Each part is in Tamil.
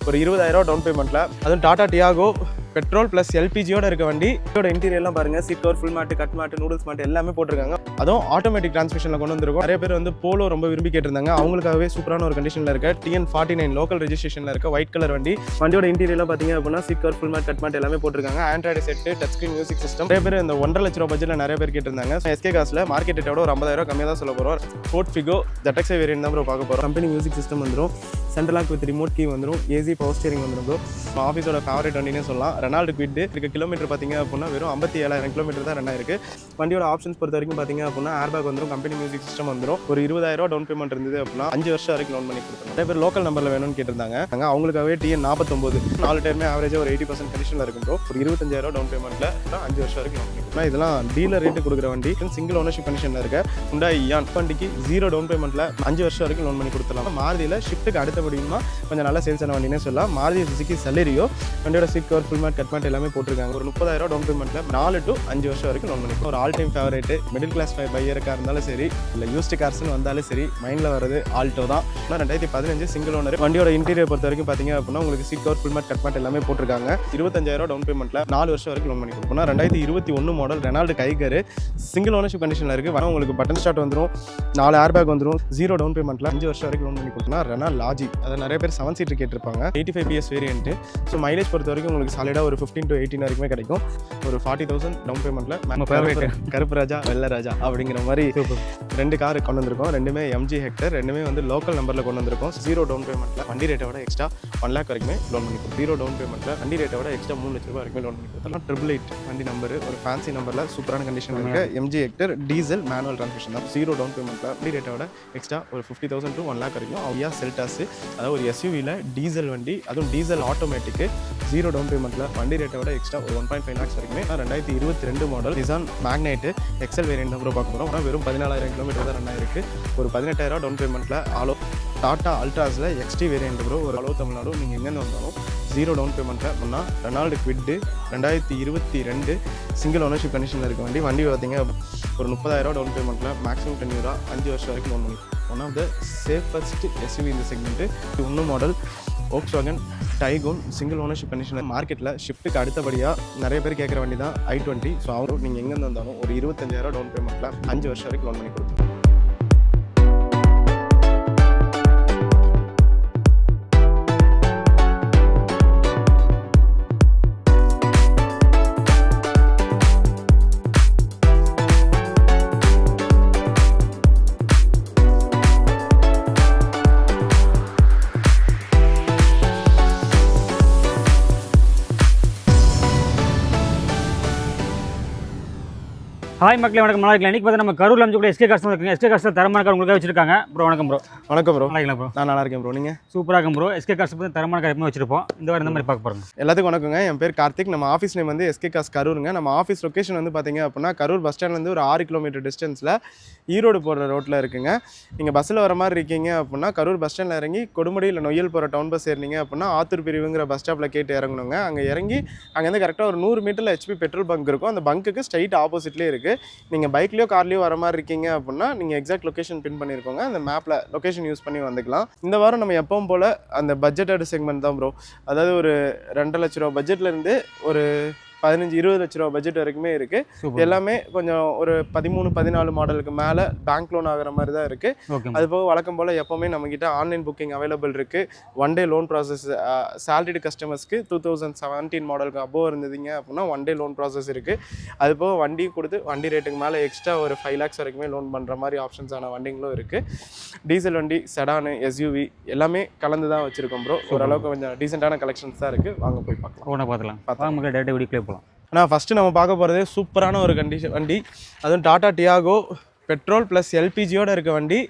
ஒரு 20,000 டவுன் பேமெண்ட்டில். அதுவும் டாடா டியாகோ பெட்ரோல் ப்ளஸ் எல்பிஜியோட இருக்க வண்டி. இதோட இன்டீரியர்லாம் பாருங்கள், seat cover, full mat, cut mat, noodles mat எல்லாமே போட்டிருக்காங்க. அதுவும் ஆட்டோமேட்டிக் டிரான்ஸ்மிஷனில் கொண்டு வந்திருக்கும். நிறைய பேர் வந்து போலோ ரொம்ப விரும்பி கேட்டிருந்தாங்க. அவங்களுக்காகவே சூப்பரான ஒரு கண்டிஷனில் இருக்க TN49 லோக்கல் ரெஜிஸ்ட்ரேஷனில் இருக்க ஒயிட் கலர் வண்டி. வண்டியோட இன்டீரியர்லாம் பார்த்தீங்க அப்படின்னா seat cover, full mat, cut mat எல்லாமே போட்டிருக்காங்க. Android set, touch screen music system. நிறைய பேர் இந்த 1.5 லட்ச ரூபா பட்ஜெட்டில் நிறைய பேர் கேட்டிருந்தாங்க. SK கார்ஸில் மார்க்கெட் ரேட்டோட ஒரு 50,000 கம்மியாக தான் சொல்ல போகிறோம். ஃபோர்ட் ஃபிகோ ZX வேரியன்ட் தான் ப்ரோ பார்க்க போகிறோம். கம்பெனி மியூசிக் சிஸ்டம் வந்துடும், central lock with remote key வந்துடும், ஏசி பவர் ஸ்டீரிங் வந்துடும் ப்ரோ. ஆஃபீஸோட ஃபேவரட் வண்டினே சொல்லலாம். ரெனால்டு குவிட் இருக்க கிலோமீட்டர் பார்த்தீங்க அப்படின்னா வெறும் 57,000 கிலோமீட்டர் தான் ரன் ஆயிருக்கு. வண்டியோட ஆப்ஷன்ஸ் பொறுத்த வரைக்கும் பார்த்தீங்க அப்படின்னா ஏர்பேக் வந்துடும், கம்பெனி மியூசிக் சிஸ்டம் வந்துடும். ஒரு 20,000 டவுன் பேமெண்ட் இருந்தது அப்படின்னா 5 வருஷம் வரைக்கும் லோன் பண்ணி கொடுத்துருவோம். நிறைய பேர் லோக்கல் நம்பரில் வேணும்னு கேட்டிருந்தாங்க. அவங்களுக்காகவே TN49 4 டயருமே ஆவரேஜாக ஒரு 80% கண்டிஷனில் இருக்கும் ப்ரோ. ஒரு 25,000 டவுன் பேமெண்ட்டில் 5 வருஷம் வரைக்கும் லோன் பண்ணி கொடுத்தோம். இதெல்லாம் டீலர் ரேட்டு கொடுக்குற வண்டி. சிங்கிள் ஓனர்ஷிப் கண்டிஷனில் இருக்க Hyundai Eon வண்டிக்கு 0 டவுன் பேமெண்ட்டில் 5 வருஷம் வரைக்கும் லோன் பண்ணி கொடுத்துடலாம். மாருதியில் ஷிஃப்ட்டுக்கு அடுத்தபடியுமா கொஞ்சம் நல்ல சேல்ஸ் ஆன வண்டினே சொல்லலாம். மாருதி சுசுகி செலரியோ வண்டியோட seat cover, full mat, cut mat எல்லாமே போட்டிருக்காங்க. ஒரு 30,000 டவுன் பேமெண்ட்டில் 4 to 5 வருஷம் வரைக்கும் லோன் பண்ணிக்கலாம். ஒரு all time favourite middle class பையருக்காக இருந்தாலும் சரி, இல்லை யூஸ்டு கார்ஸ்னு வந்தாலும் சரி, மைண்டில் வரது ஆல்டோ தான். 2015 சிங்கிள் ஓனர். வண்டியோட இன்டீரியர் பொறுத்த வரைக்கும் பார்த்தீங்க அப்படின்னா உங்களுக்கு seat cover, full mat, cut mat எல்லாமே போட்டிருக்காங்க. 25,000 டவுன் பேமெண்ட்டில் 4 வருஷம் வரைக்கும் லோன் பண்ணி கொடுப்போம். 2021 மாடல் ரெனால்டு கைகர் சிங்கிள் ஓனர்ஷிப் கண்டிஷனில் இருக்குது. வர உங்களுக்கு பட்டன் ஸ்டார்ட் வந்துடும், 4 ஏர்பேக் வந்துடும், 0 டவுன் பேமெண்ட்டில் 5 வருஷம் வரைக்கும் லோன் பண்ணி கொடுத்தோம்னா ரெனால் லாஜி. அதை நிறைய பேர் 7 சீட் கேட்டிருப்பாங்க. 85 PS வேரியன்ட்டு. ஸோ மைலேஜ் பொறுத்த வரைக்கும் உங்களுக்கு சாலிடாக ஒரு 15 to 18 வரைக்குமே கிடைக்கும். ஒரு 40,000 டவுன் பேமெண்ட்டில் கருப்பு ராஜா வெள்ளை ராஜா அப்படிங்கிற மாதிரி 2 கார் கொண்டு வந்திருக்கோம். ரெண்டுமே MG ஹெக்டர், ரெண்டுமே வந்து லோக்கல் நம்பரில் கொண்டு வந்திருக்கோம். 0 டவுன் பேமெண்ட்டில் வண்டி ரேட்டை விட எக்ஸ்ட்ரா 1 lakh வரைக்குமே லோன் பண்ணி கொடுக்கும். 0 டவுன் பேமெண்ட்டில் வண்டி ரேட்டை விட எக்ஸ்ட்ரா 3 லட்ச ரூபா வரைக்கும் லோன் பண்ணி கொடுத்தலாம். 888 வண்டி நம்பர், ஒரு ஃபேன்சி நம்பரில் சூப்பரான கண்டிஷன் இருக்க MG Hector diesel manual transmission தான். 0 டவுன் பேமெண்ட்டில் வண்டி ரேட்டை விட எக்ஸ்ட்ரா ஒரு 50,000 to 1 lakh வரைக்கும். அவையா செல்டாஸ், அதாவது ஒரு SUVயில் டீசல் வண்டி, அதுவும் டீசல் ஆட்டோமேட்டிக்கு. 0 டவுன் பேமெண்ட்டில் வண்டி ரேட்டை விட எக்ஸ்ட்ரா ஒரு 1.5 lakhs வரைக்குமே. 2022 மாடல் நிசான் மேக்னைட்டு எக்ஸல் வேரியன்ட் தான் பார்க்க போகிறோம். ஆனால் வெறும் 14,000 கிலோமீட்டர் தான் ரன் ஆயிருக்கு. ஒரு 18,000 டவுன் பேமெண்ட்டில் ஆலோ டாட்டா அல்ட்ராஸில் XT வேரியன்ட் ப்ரோ. ஒரு அளவு தமிழ்நாடு நீங்கள் எங்கேருந்து வந்தாலும் 0 டவுன் பேமெண்ட்டில் பண்ணால் ரெனால்டு குவிட்டு 2022 சிங்கிள் ஓனர்ஷிப் கண்டிஷனில் இருக்க வண்டி. வண்டி பார்த்தீங்க ஒரு 30,000 டவுன் பேமெண்ட்டில் மேக்ஸிமம் 10 year 5 வருஷம் வரைக்கும் லோன் பண்ணி. One of the safest SUV இந்த செக்மெண்ட்டு. இன்னும் model Volkswagen Taigun single ownership கண்டிஷனில். மார்க்கெட்டில் ஷிஃப்ட்டுக்கு அடுத்தபடியாக நிறைய பேர் கேட்குற வண்டி தான் i20. ஸோ அவரும் நீங்கள் எங்கேருந்து வந்தாலும் ஒரு 25,000 டவுன் பேமெண்ட்டில் 5 வருஷம் வரைக்கும் லோன் பண்ணி கொடுத்துருவோம். ஹாய் மக்களே, வணக்கம். நல்லா இருக்கலாம். இன்றைக்கி பார்த்து நம்ம கரூரில் அமைச்சக்கூடிய SK கார்ஸ் வந்துருக்குங்க. SK கார்ஸ் தரமான கார் உங்களுக்காக வச்சிருக்காங்க ப்ரோ. வணக்கம் ப்ரோ. வணக்கம் ப்ரோ. நல்லா ப்ரோ. நான் நல்லா இருக்கேன் ப்ரோ. நீங்கள் சூப்பராக இருக்கும் ப்ரோ. SK கார்ஸ் பற்றி தரமான கார் எப்பவுமே வச்சிருப்போம். இந்த வாரம் இந்த மாதிரி பார்க்க போகிறோம். எல்லாத்துக்கும் வணக்கங்க. என் பேர் கார்த்திக். நம்ம ஆஃபீஸ் நேம் வந்து SK கார்ஸ் கரூருங்க. நம்ம ஆஃபீஸ் லொக்கேஷன் வந்து பார்த்தீங்க அப்படின்னா கரூர் பஸ் ஸ்டாண்ட்லேருந்து ஒரு 6 கிலோமீட்டர் டிஸ்டன்ஸில் ஈரோடு போகிற ரோட்டில் இருக்குங்க. நீங்கள் பஸ்ஸில் வர மாதிரி இருக்கீங்க அப்படின்னா கரூர் பஸ் ஸ்டாண்டில் இறங்கி கொடுமுடி இல்லை நொய்யல் போகிற டவுன் பஸ் ஏறினீங்க அப்படின்னா ஆத்தூர் பிரிவுங்கிற பஸ் ஸ்டாப்பில் கேட்டு இறங்கணுங்க. அங்கே இறங்கி அங்கேருந்து கரெக்டாக ஒரு 100 மீட்டரில் HP பெட்ரோல் பங்க் இருக்கும். அந்த பங்க்குக்கு ஸ்ட்ரைட் ஆப்போசிட்லேயே இருக்குது. நீங்கள் பைக்லேயோ கார்லேயோ வர மாதிரி இருக்கீங்க அப்படின்னா நீங்கள் எக்ஸாக்ட் லொக்கேஷன் பின் பண்ணியிருக்கோங்க. அந்த மேப்பில் லொக்கேஷன் யூஸ் பண்ணி வந்துக்கலாம். இந்த வாரம் நம்ம எப்பவும் போல் அந்த பட்ஜெட்டட் செக்மெண்ட் தான் ப்ரோ. அதாவது ஒரு 2.5 லட்ச ரூபா பட்ஜெட்லேருந்து ஒரு 15-20 லட்ச ரூபா பட்ஜெட் வரைக்குமே இருக்குது. எல்லாமே கொஞ்சம் ஒரு 13-14 மாடலுக்கு மேலே பேங்க் லோன் ஆகிற மாதிரி தான் இருக்குது. அது போக வழக்கம் போல் எப்போவுமே நம்மக்கிட்ட ஆன்லைன் புக்கிங் அவைலபிள் இருக்குது. 1 day லோன் ப்ராசஸ். சேலரிடு கஸ்டமர்ஸ்க்கு 2017 மாடலுக்கு அபோவ் இருந்ததுங்க அப்படின்னா 1 day லோன் ப்ராசஸ் இருக்குது. அது போக வண்டி கொடுத்து வண்டி ரேட்டுக்கு மேலே எக்ஸ்ட்ரா ஒரு 5 lakhs வரைக்குமே லோன் பண்ணுற மாதிரி ஆப்ஷன்ஸான வண்டிங்களும் இருக்குது. டீசல் வண்டி, செடானு, SUV எல்லாமே கலந்து தான் வச்சுருக்கோம் ப்ரோ. ஓரளவுக்கு கொஞ்சம் டீசெண்டான கலெக்ஷன்ஸ் தான் இருக்குது. வாங்க போய் பார்க்கலாம். ஒன்றா பார்த்துக்கலாம். டேட்டா வீடியோ போகலாம். ஆனால் ஃபஸ்ட்டு நம்ம பார்க்க போகிறதே சூப்பரான ஒரு வண்டி. அதுவும் டாடா டியாகோ பெட்ரோல் ப்ளஸ் எல்பிஜியோடு இருக்க வண்டி.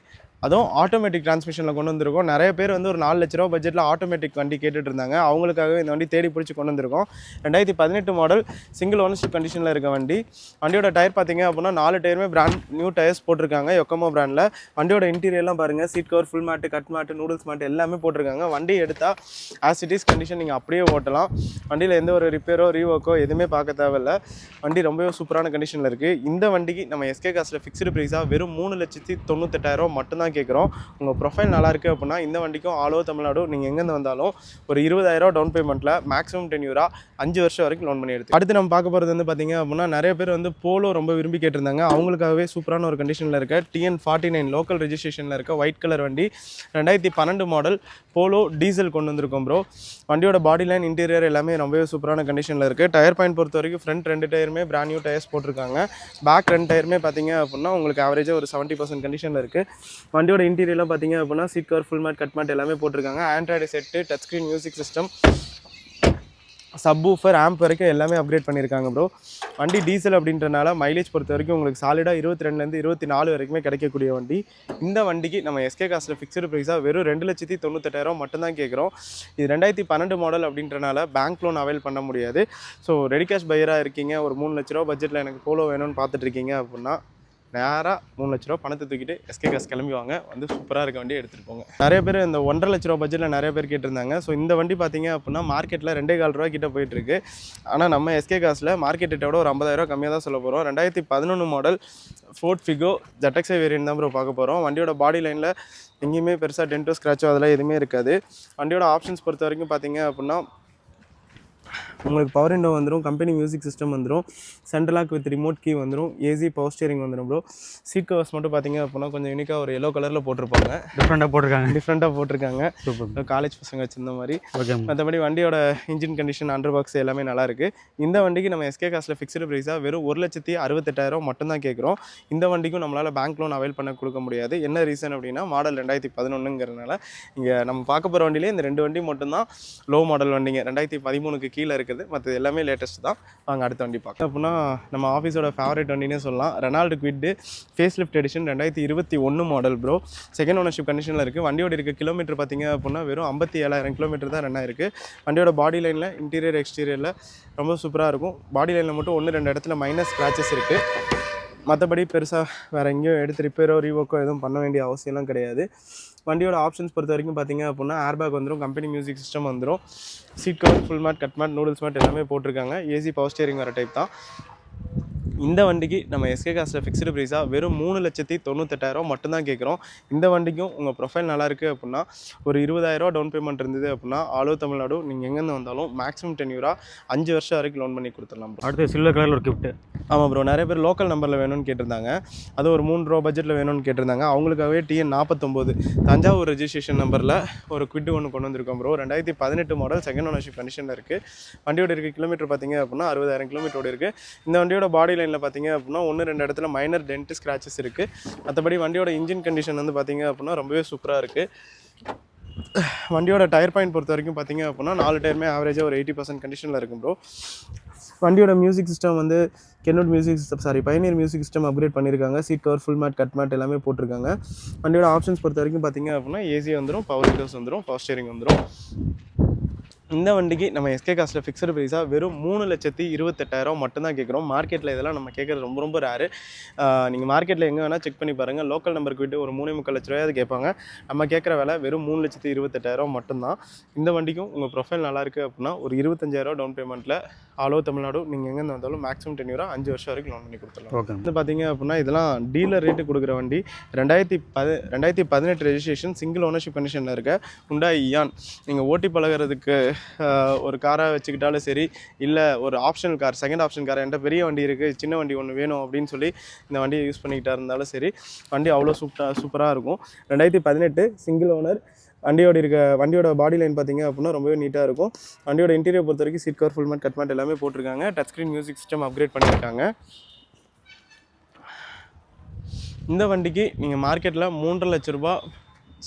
அதுவும் ஆட்டோமேட்டிக் டிரான்ஸ்மிஷனில் கொண்டு வந்திருக்கோம். நிறைய பேர் வந்து ஒரு 4 லட்ச ரூபா பட்ஜெட்டில் ஆட்டோமேட்டிக் வண்டி கேட்டுட்டு இருந்தாங்க. அவங்களுக்காகவே இந்த வண்டி தேடி பிடிச்சி கொண்டு வந்திருக்கோம். 2018 மாடல் சிங்கிள் ஓனர்ஷிப் கண்டிஷனில் இருக்க வண்டி. வண்டியோட டயர் பார்த்தீங்க அப்படின்னா 4 டயருமே பிராண்ட் நியூ டயர்ஸ் போட்டிருக்காங்க யொக்கோமோ பிராண்டில். வண்டியோட இன்டீரியர்லாம் பாருங்கள், seat cover, full mat, cut mat, noodles mat எல்லாமே போட்டிருக்காங்க. வண்டி எடுத்தால் ஆஸ் இட் இஸ் கண்டிஷன் நீங்கள் அப்படியே ஓட்டலாம். வண்டியில் எந்த ஒரு ரிப்பேரோ ரீவொர்க்கோ எதுவுமே பார்க்க தேவையில்லை. வண்டி ரொம்பவே சூப்பரான கண்டிஷனில் இருக்குது. இந்த வண்டிக்கு நம்ம SK கார்ஸில் ஃபிக்ஸ்டு ப்ரைஸாக வெறும் 3,98,000 மட்டும்தான் தான் கேட்குறோம். உங்கள் ப்ரொஃபைல் நல்லா இருக்குது அப்படின்னா இந்த வண்டிக்கும் ஆல் ஓவர் தமிழ்நாடு நீங்கள் எங்கேருந்து வந்தாலும் ஒரு 20,000 டவுன் பேமெண்ட்டில் மேக்ஸிமம் டென்யூரா 5 வருஷம் வரைக்கும் லோன் பண்ணி எடுத்து. அடுத்து நம்ம பார்க்க போகிறது வந்து பார்த்திங்க அப்படின்னா நிறைய பேர் வந்து போலோ ரொம்ப விரும்பி கேட்டிருந்தாங்க. அவங்களுக்காகவே சூப்பரான ஒரு கண்டிஷனில் இருக்க TN49 லோக்கல் ரெஜிஸ்ட்ரேஷனில் இருக்க ஒயிட் கலர் வண்டி 2012 மாடல் போலோ டீசல் கொண்டு வந்திருக்கோம் ப்ரோ. வண்டியோட பாடி லைன் இன்டீரியர் எல்லாமே ரொம்பவே சூப்பரான கண்டிஷனில் இருக்குது. டயர் பாயிண்ட் பொறுத்த வரைக்கும் ஃப்ரண்ட் 2 டயருமே பிராண்ட் நியூ டயர்ஸ் போட்டிருக்காங்க. பேக் 2 டயருமே பார்த்தீங்க அப்படின்னா உங்களுக்கு ஆவரேஜாக ஒரு 70% கண்டிஷனில் இருக்குது. வண்டியோட இன்டீரியர்லாம் பார்த்தீங்க அப்படின்னா seat cover full mat cut mat எல்லாமே போட்டிருக்காங்க. Android set, touch screen music system, subwoofer, amp வரைக்கும் எல்லாமே அப்கிரேட் பண்ணியிருக்காங்க ப்ரோ. வண்டி டீசல் அப்படின்றனால மைலேஜ் பொறுத்த வரைக்கும் உங்களுக்கு சாலிடாக 22லேருந்து 24 வரைக்குமே கிடைக்கக்கூடிய வண்டி. இந்த வண்டிக்கு நம்ம SK கார்ஸில் ஃபிக்ஸ்டு ப்ரைஸாக வெறும் 2,98,000 மட்டும்தான் கேட்குறோம். இது 2012 மாடல் அப்படின்றனால பேங்க் லோன் அவைல் பண்ண முடியாது. ஸோ ரெடி கேஷ் பையராக இருக்கீங்க, ஒரு 3 லட்ச ரூபா பட்ஜெட்டில் எனக்கு போலோ வேணும்னு பார்த்துட்ருக்கீங்க அப்படின்னா நேராக 3 லட்ச ரூபா பணத்தை தூக்கிட்டு SK கார்ஸ் கிளம்பி வாங்க, வந்து சூப்பராக இருக்க வண்டியை எடுத்துகிட்டு போங்க. நிறைய பேர் இந்த 1,50,000 லட்ச ரூபா பட்ஜெட்டில் நிறைய பேர் கேட்டிருந்தாங்க. ஸோ இந்த வண்டி பார்த்தீங்க அப்படின்னா மார்க்கெட்டில் 2,4 ரூபா கிட்ட போயிட்டுருக்கு. ஆனால் நம்ம SK கார்ஸில் மார்க்கெட் ரேட்டோட ஒரு 50,000 கம்மியாக தான் சொல்ல போகிறோம். 2011 model fort Figo ZXi variant தான் ப்ரோ பார்க்க போகிறோம். வண்டியோட பாடி லைனில் எங்கேயுமே பெருசாக டென்ட்டோ ஸ்க்ராச்சோ அதெல்லாம் எதுவுமே இருக்காது. வண்டியோட ஆப்ஷன்ஸ் பொறுத்த வரைக்கும் பார்த்தீங்க அப்படின்னா உங்களுக்கு பவர் விண்டோ வந்துடும், கம்பெனி மியூசிக் சிஸ்டம் வந்துடும், central lock with remote key வந்துடும், ஏசி பவர் ஸ்டியரிங் வந்துடும் ப்ரோ. சீட் கவர்ஸ் மட்டும் பார்த்தீங்க அப்படின்னா கொஞ்சம் யூனிக்காக ஒரு எல்லோ கலரில் போட்டிருப்பாங்க. டிஃப்ரெண்ட்டாக போட்டிருக்காங்க. காலேஜ் பசங்க வச்சிருந்த மாதிரி. மற்றபடி வண்டியோட இன்ஜின் கண்டிஷன், அண்டர் பாக்ஸ் எல்லாமே நல்லாயிருக்கு. இந்த வண்டிக்கு நம்ம SK கார்ஸில் ஃபிக்ஸ்டு ப்ரைஸாக வெறும் 1,68,000 மட்டும்தான் கேட்குறோம். இந்த வண்டிக்கும் நம்மளால் பேங்க் லோன் அவைல் பண்ண கொடுக்க முடியாது. என்ன ரீசன் அப்படின்னா மாடல் 2011ங்கிறதுனால இங்கே நம்ம பார்க்க போகிற வண்டியிலே இந்த 2 வண்டி மட்டும்தான் லோ மாடல் வண்டிங்க. 2013க்கு கீழே இருக்குது. மற்றது எல்லாமே லேட்டஸ்ட் தான். வாங்க அடுத்த வண்டி பார்க்கலாம். அப்படின்னா நம்ம ஆஃபீஸோட ஃபேவரட் வண்டினே சொல்லலாம். Renault Kwid facelift edition 2021 model bro. Second ownership கண்டிஷனில் இருக்குது. வண்டியோட இருக்க கிலோமீட்டர் பார்த்தீங்க அப்படின்னா வெறும் 57,000 கிலோமீட்டர் தான் ரன் ஆயிருக்கு. வண்டியோட பாடி லைனில் இன்டீரியர் எக்ஸ்டீரியரில் ரொம்ப சூப்பராக இருக்கும். பாடி லைனில் மட்டும் 1-2 இடத்துல மைனஸ் ஸ்க்ராச்சஸ் இருக்குது. மற்றபடி பெருசாக வேறு எங்கேயும் எடுத்து ரிப்பேரோ ரீவோக்கோ எதுவும் பண்ண வேண்டிய அவசியம்லாம் கிடையாது. வண்டியோட ஆப்ஷன்ஸ் பொறுத்த வரைக்கும் பார்த்தீங்க அப்படின்னா ஏர்பேக் வந்துடும், கம்பெனி மியூசிக் சிஸ்டம் வந்துடும், seat cover full mat cut mat noodles mat எல்லாமே போட்டிருக்காங்க. ஏசி பவர் ஸ்டியரிங் வர டைப் தான். இந்த வண்டிக்கு நம்ம SK கார்ஸில் ஃபிக்ஸ்டு ப்ரைஸாக வெறும் 3,98,000 மட்டும்தான் கேட்குறோம். இந்த வண்டிக்கும் உங்கள் ப்ரொஃபைல் நல்லா இருக்குது அப்படின்னா ஒரு 20,000 டவுன் பேமெண்ட் இருந்தது அப்படின்னா ஆல் ஓவர் தமிழ்நாடு நீங்கள் எங்கேருந்து வந்தாலும் மேக்ஸிமம் டென்யூரா 5 வருஷம் வரைக்கும் லோன் பண்ணி கொடுத்துடலாம் ப்ரோ. அடுத்து சில்வர் கலரில் ஒரு கிஃப்ட். ஆமாம் ப்ரோ, நிறைய பேர் லோக்கல் நம்பரில் வேணும்னு கேட்டிருந்தாங்க. அது ஒரு 3 ரூபா பட்ஜெட்டில் வேணும்னு கேட்டிருந்தாங்க. அவங்களுக்காகவே TN49 தஞ்சாவூர் ரெஜிஸ்ட்ரேஷன் நம்பரில் ஒரு குவிட் ஒன்று கொண்டு வந்திருக்கோம் ப்ரோ. 2018 மாடல் செகண்ட் ஓனர்ஷிப் கண்டிஷனில் இருக்குது. வண்டியோட இருக்க கிலோமீட்டர் பார்த்தீங்க அப்படின்னா 60,000 கிலோமீட்டரோடு இருக்குது. இந்த வண்டியோட பாடி லைனில் பார்த்தீங்க அப்படின்னா 1-2 இடத்துல மைனர் டென்ட் ஸ்க்ராச்சஸ் இருக்குது. மற்றபடி வண்டியோட இன்ஜின் கண்டிஷன் வந்து பார்த்தீங்க அப்படின்னா ரொம்பவே சூப்பராக இருக்குது. வண்டியோட டயர் பாயிண்ட் பொறுத்த வரைக்கும் பார்த்தீங்க அப்படின்னா 4 டயருமே ஆவரேஜாக ஒரு 80% கண்டிஷனில் இருக்கும் ப்ரோ. வண்டியோட மியூசிக் சிஸ்டம் வந்து கெனோட் music system Pioneer music system upgrade பண்ணியிருக்காங்க. Seat cover full mat cut mat எல்லாமே போட்டிருக்காங்க. வண்டியோட ஆப்ஷன்ஸ் பொறுத்த வரைக்கும் பார்த்தீங்க அப்படின்னா ஏசி வந்துடும், பவர் விண்டோஸ் வந்துடும், பவர் ஸ்டியரிங் வந்துடும். இந்த வண்டிக்கு நம்ம SK கார்ஸில் ஃபிக்ஸ்டு ப்ரைஸாக வெறும் 3,28,000 மட்டும்தான் கேட்குறோம். மார்க்கெட்டில் இதெல்லாம் நம்ம கேட்குறது ரொம்ப ரொம்ப ரேரு. நீங்கள் மார்க்கெட்டில் எங்கே வேணால் செக் பண்ணி பாருங்கள். லோக்கல் நம்பருக்கு விட்டு ஒரு 3,3 லட்ச ரூபாயாவது கேட்பாங்க. நம்ம கேட்குற விலை வெறும் 3,28,000 மட்டும்தான். இந்த வண்டிக்கும் உங்கள் ப்ரொஃபைல் நல்லா இருக்குது அப்படின்னா ஒரு 25,000 டவுன் பேமெண்ட்டில் ஆல் ஓவர் தமிழ்நாடு நீங்கள் எங்கேருந்து வந்தாலும் மேக்ஸிமம் டென்யூரா 5 வருஷம் வரைக்கும் லோன் பண்ணி கொடுத்துடலாம். ஓகே. வந்து பார்த்தீங்க அப்படின்னா இதெல்லாம் டீலர் ரேட்டு கொடுக்குற வண்டி. 2018 ரெஜிஸ்ட்ரேஷன் சிங்கிள் ஓனர்ஷிப் கண்டிஷனில் இருக்க Hyundai Eon. நீங்கள் ஓட்டி பழகிறதுக்கு ஒரு காரை வச்சுக்கிட்டாலும் சரி, இல்லை ஒரு optional car, second option car, என்கிட்ட பெரிய வண்டி இருக்குது, சின்ன வண்டி ஒன்று வேணும் அப்படின்னு சொல்லி இந்த வண்டியை யூஸ் பண்ணிக்கிட்டா இருந்தாலும் சரி, வண்டி அவ்வளோ சூப்பராக இருக்கும். 2018 சிங்கிள் ஓனர். வண்டியோட பாடி லைன் பார்த்தீங்க அப்படின்னா ரொம்பவே நீட்டாக இருக்கும். வண்டியோட இன்டீரியர் பொறுத்த வரைக்கும் seat cover full mat cut mat எல்லாமே போட்டிருக்காங்க. Touch screen music system upgrade பண்ணியிருக்காங்க. இந்த வண்டிக்கு நீங்கள் மார்க்கெட்டில் 3.5 லட்ச ரூபா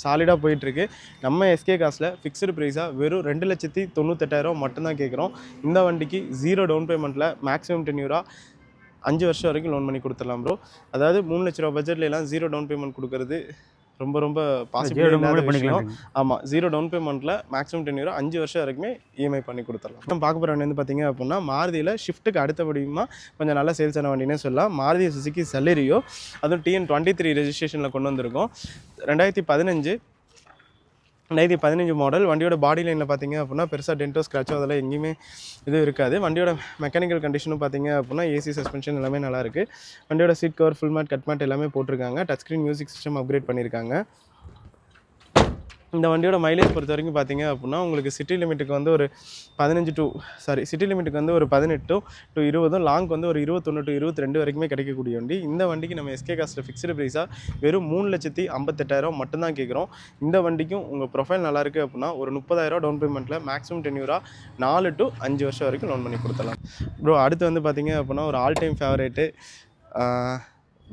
சாலிடாக போயிட்டுருக்கு. நம்ம SK கார்ஸில் ஃபிக்ஸ்டு ப்ரைஸாக வெறும் 2,98,000 மட்டும்தான் கேட்குறோம். இந்த வண்டிக்கு 0 டவுன் பேமெண்ட்டில் மேக்ஸிமம் டென்யூரா 5 வருஷம் வரைக்கும் லோன் பண்ணி கொடுத்துடலாம் ப்ரோ. அதாவது 3 லட்ச ரூபா பட்ஜெட்லாம் 0 டவுன் பேமெண்ட் கொடுக்குறது ரொம்ப ரொம்ப பாசிபிள் விஷயம். ஆமாம், 0 டவுன் பேமெண்ட்டில் மேக்ஸிமம் டென்யூரா 5 வருஷம் வரைக்குமே EMI பண்ணி கொடுத்துடலாம். நம்ம பார்க்க போகிற வண்டி வந்து பார்த்தீங்க அப்படின்னா மாருதியில் ஷிஃப்ட்டுக்கு அடுத்தபடியுமா கொஞ்சம் நல்லா சேல்ஸ் ஆன வண்டினே சொல்லலாம். மாருதி சுசுகி செலரியோ, அதுவும் TN23 ரெஜிஸ்ட்ரேஷனில் கொண்டு வந்திருக்கோம். 2015 2015 மாடல். வண்டியோட பாடி லைனில் பார்த்தீங்க அப்படின்னா பெருசாக டென்டோ ஸ்க்ராச்சோ அதெல்லாம் எங்கேயுமே இது இருக்காது. வண்டியோட மெக்கானிக்கல் கண்டிஷனும் பார்த்தீங்க அப்படின்னா ஏசி சஸ்பென்ஷன் எல்லாமே நல்லாயிருக்கு. வண்டியோட seat cover full mat cut mat எல்லாமே போட்டிருக்காங்க. Touch screen music system upgrade பண்ணியிருக்காங்க. இந்த வண்டியோட மைலேஜ் பொறுத்த வரைக்கும் பார்த்தீங்க அப்படின்னா உங்களுக்கு சிட்டி லிமிட்டுக்கு வந்து ஒரு 18 சிட்டி லிமிட்டுக்கு வந்து ஒரு 18 to 20, லாங்க்கு வந்து ஒரு 21 to 22 வரைக்குமே கிடைக்கக்கூடிய வண்டி. இந்த வண்டிக்கு நம்ம எஸ்கே கார்ஸில் ஃபிக்ஸ்டு ப்ரைஸாக வெறும் 3,58,000 மட்டும்தான் கேட்குறோம். இந்த வண்டிக்கும் உங்கள் ப்ரொஃபைல் நல்லா இருக்குது அப்படின்னா ஒரு 30,000 டவுன் பேமெண்ட்டில் மேக்ஸிமம் டென்யூராக 4 to 5 வருஷம் வரைக்கும் லோன் பண்ணி கொடுத்துடலாம். ப்ரோ அடுத்து வந்து பார்த்தீங்க அப்படின்னா ஒரு all time favourite,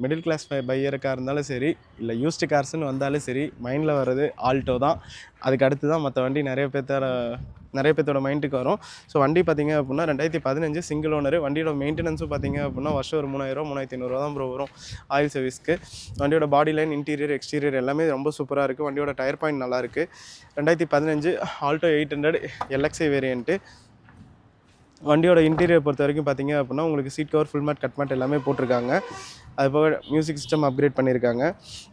middle class பையருக்காக இருந்தாலும் சரி, இல்லை யூஸ்டு கார்ஸ்னு வந்தாலும் சரி, மைண்டில் வர்றது ஆல்டோ தான். அதுக்கு அடுத்து தான் மற்ற வண்டி நிறைய பேர்த்தோட மைண்டுக்கு வரும். ஸோ வண்டி பார்த்தீங்க அப்படின்னா 2015 சிங்கிள் ஓனர். வண்டியோட மெயின்டெனன்ஸும் பார்த்தீங்க அப்படின்னா வருஷம் ஒரு 3,000 3,500 தான் ப்ரோ வரும் ஆயில் சர்வீஸ்க்கு. வண்டியோட பாடி லைன், இன்டீரியர், எக்ஸ்டீரியர் எல்லாமே ரொம்ப சூப்பராக இருக்குது. வண்டியோட டயர் பாயிண்ட் நல்லாயிருக்கு. 2015 ஆல்டோ 800 LXI வேரியண்ட்டு. வண்டியோட இன்டீரியர் பொறுத்த வரைக்கும் பார்த்தீங்க அப்படின்னா உங்களுக்கு seat cover full mat cut mat எல்லாமே போட்டிருக்காங்க. அதுபோக மியூசிக் சிஸ்டம் அப்கிரேட் பண்ணியிருக்காங்க.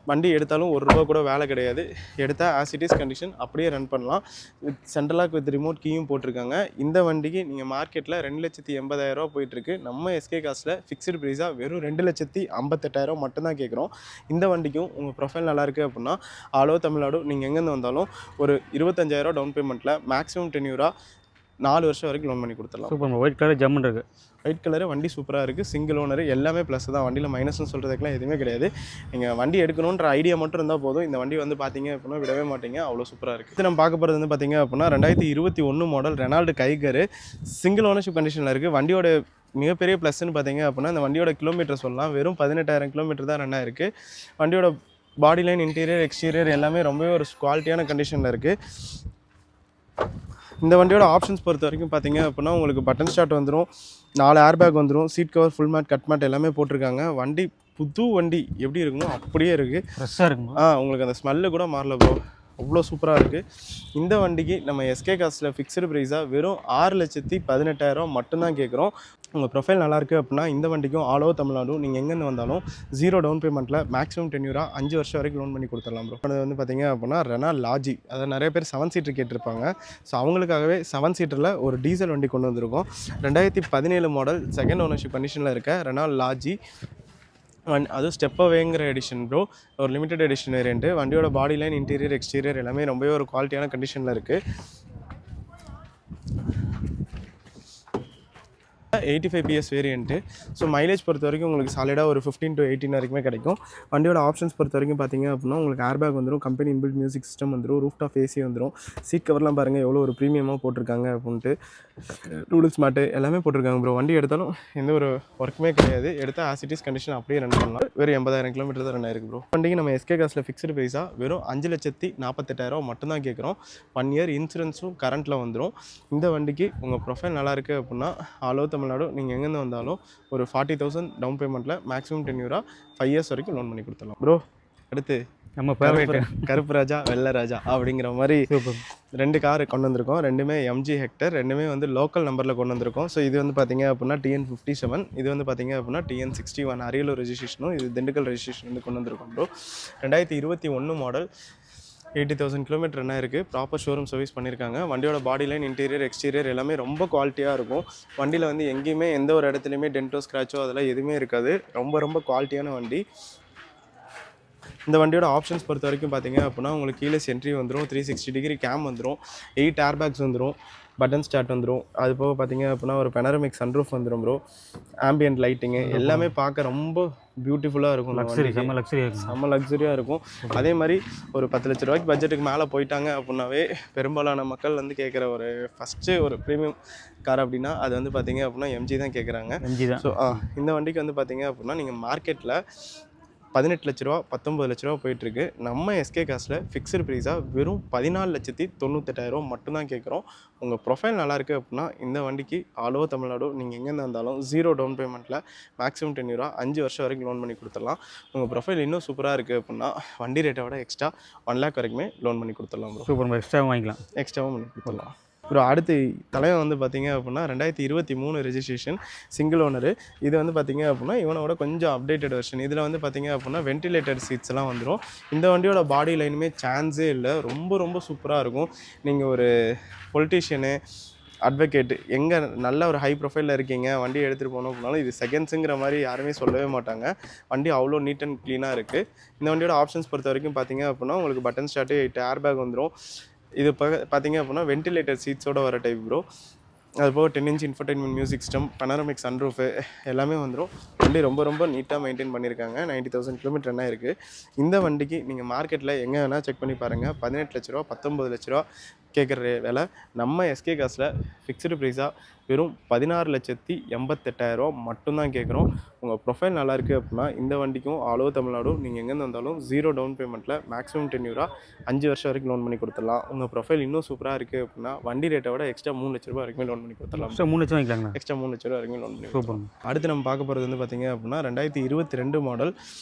வண்டி எடுத்தாலும் ₹1 கூட வேலை கிடையாது. எடுத்தால் ஆஸ் இட் இஸ் கண்டிஷன் அப்படியே ரன் பண்ணலாம். With central lock with remote கீயும் போட்டிருக்காங்க. இந்த வண்டிக்கு நீங்கள் மார்க்கெட்டில் 2,80,000 போயிட்டுருக்கு. நம்ம எஸ்கே கார்ஸில் ஃபிக்ஸ்டு ப்ரைஸாக வெறும் 2,58,000 மட்டும்தான் கேட்குறோம். இந்த வண்டிக்கும் உங்கள் ப்ரொஃபைல் நல்லாயிருக்கு அப்படின்னா ஆல் ஓவர் தமிழ்நாடு நீங்கள் எங்கேருந்து வந்தாலும் ஒரு 25,000 டவுன் பேமெண்ட்டில் மேக்ஸிமம் டென்யூராக 4 வருஷம் வரைக்கும் லோன் பண்ணி கொடுத்துடலாம். சூப்பர். ஒயிட் கலர் ஜம்முன்னு இருக்குது. ஒயிட் கலரு வண்டி சூப்பராக இருக்குது. சிங்கிள் ஓனர் எல்லாமே ப்ளஸ் தான். வண்டியில் மைனஸ்னு சொல்கிறதுக்குலாம் எதுவுமே கிடையாது. நீங்கள் வண்டி எடுக்கணுன்ற ஐடியா மட்டும் இருந்தால் போதும். இந்த வண்டி வந்து பார்த்தீங்க அப்படின்னா விடவே மாட்டீங்க, அவ்வளோ சூப்பராக இருக்குது. இது நம்ம பார்க்க போகிறது வந்து பார்த்தீங்க அப்படின்னா 2021 மாடல் ரெனால்டு கைகரு சிங்கிள் ஓனர்ஷிப் கண்டிஷனில் இருக்குது. வண்டியோட மிகப்பெரிய ப்ளஸ்ன்னு பார்த்தீங்க அப்படின்னா இந்த வண்டியோட கிலோமீட்டர் சொல்லலாம். வெறும் 18,000 கிலோமீட்டர் தான் ரன் ஆயிருக்கு. வண்டியோட பாடி லைன், இன்டீரியர், எக்ஸ்டீரியர் எல்லாமே ரொம்பவே ஒரு குவாலிட்டியான கண்டிஷனில் இருக்குது. இந்த வண்டியோட ஆப்ஷன்ஸ் பொறுத்த வரைக்கும் பார்த்தீங்க அப்படின்னா உங்களுக்கு பட்டன் ஸ்டார்ட் வந்துடும், 4 ஏர் பேக் வந்துடும், seat cover full mat cut mat எல்லாமே போட்டிருக்காங்க. வண்டி புது வண்டி எப்படி இருக்குமோ அப்படியே இருக்குது. ஃப்ரெஷ்ஷாக இருக்குமா? உங்களுக்கு அந்த ஸ்மெல்லு கூட மாறல ப்ரோ, அவ்வளோ சூப்பராக இருக்குது. இந்த வண்டிக்கு நம்ம எஸ்கே கார்ஸில் ஃபிக்ஸ்டு ப்ரைஸாக வெறும் 6,18,000 மட்டும்தான் கேட்குறோம். உங்கள் ப்ரொஃபைல் நல்லாயிருக்கு அப்படின்னா இந்த வண்டிக்கும் ஆல் ஓவர் தமிழ்நாடு நீங்கள் எங்கேருந்து வந்தாலும் 0 டவுன் பேமெண்ட்டில் மேக்ஸிமம் டென்யூராக 5 வருஷம் வரைக்கும் லோன் பண்ணி கொடுத்துடலாம் ப்ரோ. அது வந்து பார்த்தீங்க அப்படின்னா ரெனால்ட் லாஜி, அதை நிறைய பேர் 7 சீட்டர் கேட்டிருப்பாங்க. ஸோ அவங்களுக்காகவே 7 சீட்டரில் ஒரு டீசல் வண்டி கொண்டு வந்திருக்கோம். 2017 மாடல் செகண்ட் ஓனர்ஷிப் கண்டிஷனில் இருக்க ரெனால்ட் லாஜி. அதுவும் ஸ்டெப் அவேங்கிற எடிஷன் ப்ரோ, ஒரு லிமிடெட் எடிஷன் வேரியண்ட்டு. வண்டியோட பாடி லைன், இன்டீரியர், எக்ஸ்டீரியர் எல்லாமே ரொம்பவே ஒரு குவாலிட்டியான கண்டிஷனில் இருக்குது. 85 PS வேரியண்ட்டு. ஸோ மைலேஜ் பொறுத்த வரைக்கும் உங்களுக்கு சாலிடாக ஒரு 15 to 18 வரைக்குமே கிடைக்கும். வண்டியோட ஆப்ஷன்ஸ் பொறுத்த வரைக்கும் பார்த்தீங்க அப்படின்னா உங்களுக்கு ஏர் பேக் வந்துடும், கம்பெனி இன்பில்ட் மியூசிக் சிஸ்டம் வந்துடும், ரூஃப் டாப் ஏசி வந்துடும். சீட் கவர்லாம் பாருங்கள் எவ்வளோ ஒரு ப்ரீமியமாக போட்டிருக்காங்க அப்படின்ட்டு. நூடுல்ஸ் மேட்டு எல்லாமே போட்டிருக்காங்க ப்ரோ. வண்டி எடுத்தாலும் எந்த ஒரு ஒர்க்குமே கிடையாது. எடுத்தால் ஆஸ் இட் இஸ் கண்டிஷன் அப்படியே ரன் பண்ணலாம். வெறும் 80,000 கிலோமீட்டர் தான் ரன் ஆயிருக்கு ப்ரோ. வண்டிக்கு நம்ம எஸ்கே கார்ஸில் ஃபிக்ஸ்டு ப்ரைஸாக வெறும் 5,48,000 மட்டும்தான் கேட்குறோம். 1 இயர் இன்சூரன்ஸும் கரண்ட்டில் வந்துடும். இந்த வண்டிக்கு உங்கள் ப்ரொஃபைல் நல்லாயிருக்கு அப்படின்னா ஆல் ஓவர் தமிழ்நாடு நீங்கள் எங்கேருந்து வந்தாலும் ஒரு 40,000 டவுன் பேமெண்ட்டில் மேக்ஸிமம் டென்யூராக 5 இயர்ஸ் வரைக்கும் லோன் பண்ணி கொடுத்துடலாம் ப்ரோ. அடுத்து நம்ம ஃபேவரேட் கருப்பு ராஜா வெள்ளை ராஜா அப்படிங்கிற மாதிரி 2 கார் கொண்டு வந்திருக்கோம். ரெண்டுமே MG ஹெக்டர், ரெண்டுமே வந்து லோக்கல் நம்பரில் கொண்டு வந்திருக்கோம். ஸோ இது வந்து பார்த்தீங்க அப்படின்னா TN57, இது வந்து பார்த்தீங்க அப்படின்னா TN61 அரியலூர் ரெஜிஸ்ட்ரேஷனும், இது திண்டுக்கல் ரெஜிஸ்ட்ரேஷன் வந்து கொண்டு வந்திருக்கோம் ப்ரோ. 2021 மாடல், 80,000 கிலோமீட்டர் என்ன இருக்குது. ப்ராப்பர் ஷோரூம் சர்வீஸ் பண்ணியிருக்காங்க. வண்டியோட பாடி லைன், இன்டீரியர், எக்ஸ்டீரியர் எல்லாமே ரொம்ப குவாலிட்டியாக இருக்கும். வண்டியில் வந்து எங்கேயுமே எந்த ஒரு இடத்துலையுமே டென்டோ ஸ்க்ராச்சோ அதெல்லாம் எதுவுமே இருக்காது. ரொம்ப குவாலிட்டியான வண்டி. இந்த வண்டியோட ஆப்ஷன்ஸ் பொறுத்த வரைக்கும் பார்த்தீங்க அப்படின்னா உங்களுக்கு கீழே சென்ட்ரி வந்துடும், 360 டிகிரி கேம் வந்துடும், 8 ஏர் பேக்ஸ் வந்துடும், பட்டன் ஸ்டார்ட் வந்துடும். அது போக பார்த்தீங்க அப்படின்னா ஒரு பெனரமிக் சன்ரூஃப் வந்துடும் ப்ரோ. ஆம்பியன்ட் லைட்டிங்கு எல்லாமே பார்க்க ரொம்ப பியூட்டிஃபுல்லாக இருக்கும். செம்ம லக்ஸரியாக இருக்கும். அதே மாதிரி ஒரு 10 லட்ச ரூபாய்க்கு பட்ஜெட்டுக்கு மேலே போயிட்டாங்க அப்படின்னாவே பெரும்பாலான மக்கள் வந்து கேட்குற ஒரு ஃபஸ்ட்டு ஒரு ப்ரீமியம் கார் அப்படின்னா அது வந்து பார்த்தீங்க அப்படின்னா MG தான் கேட்குறாங்க. ஸோ இந்த வண்டிக்கு வந்து பார்த்தீங்க அப்படின்னா நீங்கள் மார்க்கெட்டில் 18 லட்ச ரூபா 19 லட்ச ரூபா போயிட்டுருக்கு. நம்ம எஸ்கே கார்ஸில் ஃபிக்ஸ்டு ப்ரைஸாக வெறும் 14,98,000 மட்டும்தான் கேட்குறோம். உங்கள் ப்ரொஃபைல் நல்லாயிருக்கு அப்படின்னா இந்த வண்டிக்கு ஆல் ஓவர் தமிழ்நாடு நீங்கள் எங்கேருந்து வந்தாலும் 0 டவுன் பேமெண்ட்டில் மேக்ஸிமம் டென்யூராக 5 வருஷம் வரைக்கும் லோன் பண்ணி கொடுத்துடலாம். உங்கள் ப்ரொஃபைல் இன்னும் சூப்பராக இருக்குது அப்படின்னா வண்டி ரேட்டை விட எக்ஸ்ட்ரா 1 lakh வரைக்குமே லோன் பண்ணி கொடுத்துடலாம் ப்ரோ. சூப்பர், எக்ஸ்ட்ராவும் வாங்கிக்கலாம். எக்ஸ்ட்ராவும் பண்ணி கொடுத்துடலாம். ப்ரோ அடுத்து தலைவன் வந்து பார்த்தீங்க அப்படின்னா 2023 ரெஜிஸ்ட்ரேஷன் சிங்கிள் ஓனரு. இது வந்து பார்த்தீங்க அப்படின்னா இவனோட கொஞ்சம் அப்டேட்டட் வெர்ஷன். இதில் வந்து பார்த்தீங்க அப்படின்னா வென்டிலேட்டர் சீட்ஸ் எல்லாம் வந்துடும். இந்த வண்டியோட பாடி லைனுமே சான்ஸே இல்லை, ரொம்ப ரொம்ப சூப்பராக இருக்கும். நீங்கள் ஒரு பொலிட்டீஷியனு, அட்வொகேட் எங்கே நல்ல ஒரு ஹை ப்ரொஃபைலில் இருக்கீங்க, வண்டி எடுத்துகிட்டு போகணும் அப்படின்னாலும் இது செகண்ட்ஸுங்கிற மாதிரி யாருமே சொல்லவே மாட்டாங்க. வண்டி அவ்வளோ நீட் அண்ட் க்ளீனாக இருக்குது. இந்த வண்டியோட ஆப்ஷன்ஸ் பொறுத்த வரைக்கும் பார்த்தீங்க அப்படின்னா உங்களுக்கு பட்டன் ஸ்டார்ட்டு, 8 ஏர் பேக் வந்துடும். இது பார்த்தீங்க அப்படின்னா வென்டிலேட்டர் சீட்ஸோட வர டைப் ப்ரோ. அது போக 10 inch infotainment music system, panoramic sunroof எல்லாமே வந்துடும். வண்டி ரொம்ப ரொம்ப நீட்டாக மெயின்டைன் பண்ணியிருக்காங்க. 90,000 கிலோமீட்டர் என்ன இருக்குது. இந்த வண்டிக்கு நீங்கள் மார்க்கெட்டில் எங்கே வேணால் செக் பண்ணி பாருங்கள். 18 லட்ச ரூபா 19 லட்ச ரூபா கேட்குற விலை. நம்ம எஸ்கே காசில் ஃபிக்ஸ்டு ப்ரைஸாக வெறும் 16,88,000 மட்டும்தான் கேட்குறோம். உங்கள் ப்ரொஃபைல் நல்லாயிருக்கு அப்படின்னா இந்த வண்டிக்கும் ஆல் ஓவர் தமிழ்நாடும் நீங்கள் எங்கேருந்து வந்தாலும் 0 டவுன் பேமெண்ட்டில் மேக்ஸிமம் 10 யூரா 5 வருஷம் வரைக்கும் லோன் பண்ணி கொடுத்துடலாம். உங்கள் ப்ரொஃபைல் இன்னும் சூப்பராக இருக்குது அப்படின்னா வண்டி ரேட்டை விட எக்ஸ்ட்ரா 3 லட்ச ரூபா வரைக்கும் லோன் பண்ணி கொடுத்துடலாம். எக்ஸ்ட்ரா 3 லட்சம் வாங்கிக்கலாங்களா? எக்ஸ்ட்ரா 3 லட்ச ரூபா வரைக்கும் லோன் பண்ணி சூப்பர். அடுத்து நம்ம பார்க்க போகிறது வந்து பார்த்தீங்க அப்படின்னா 2022 மாடல்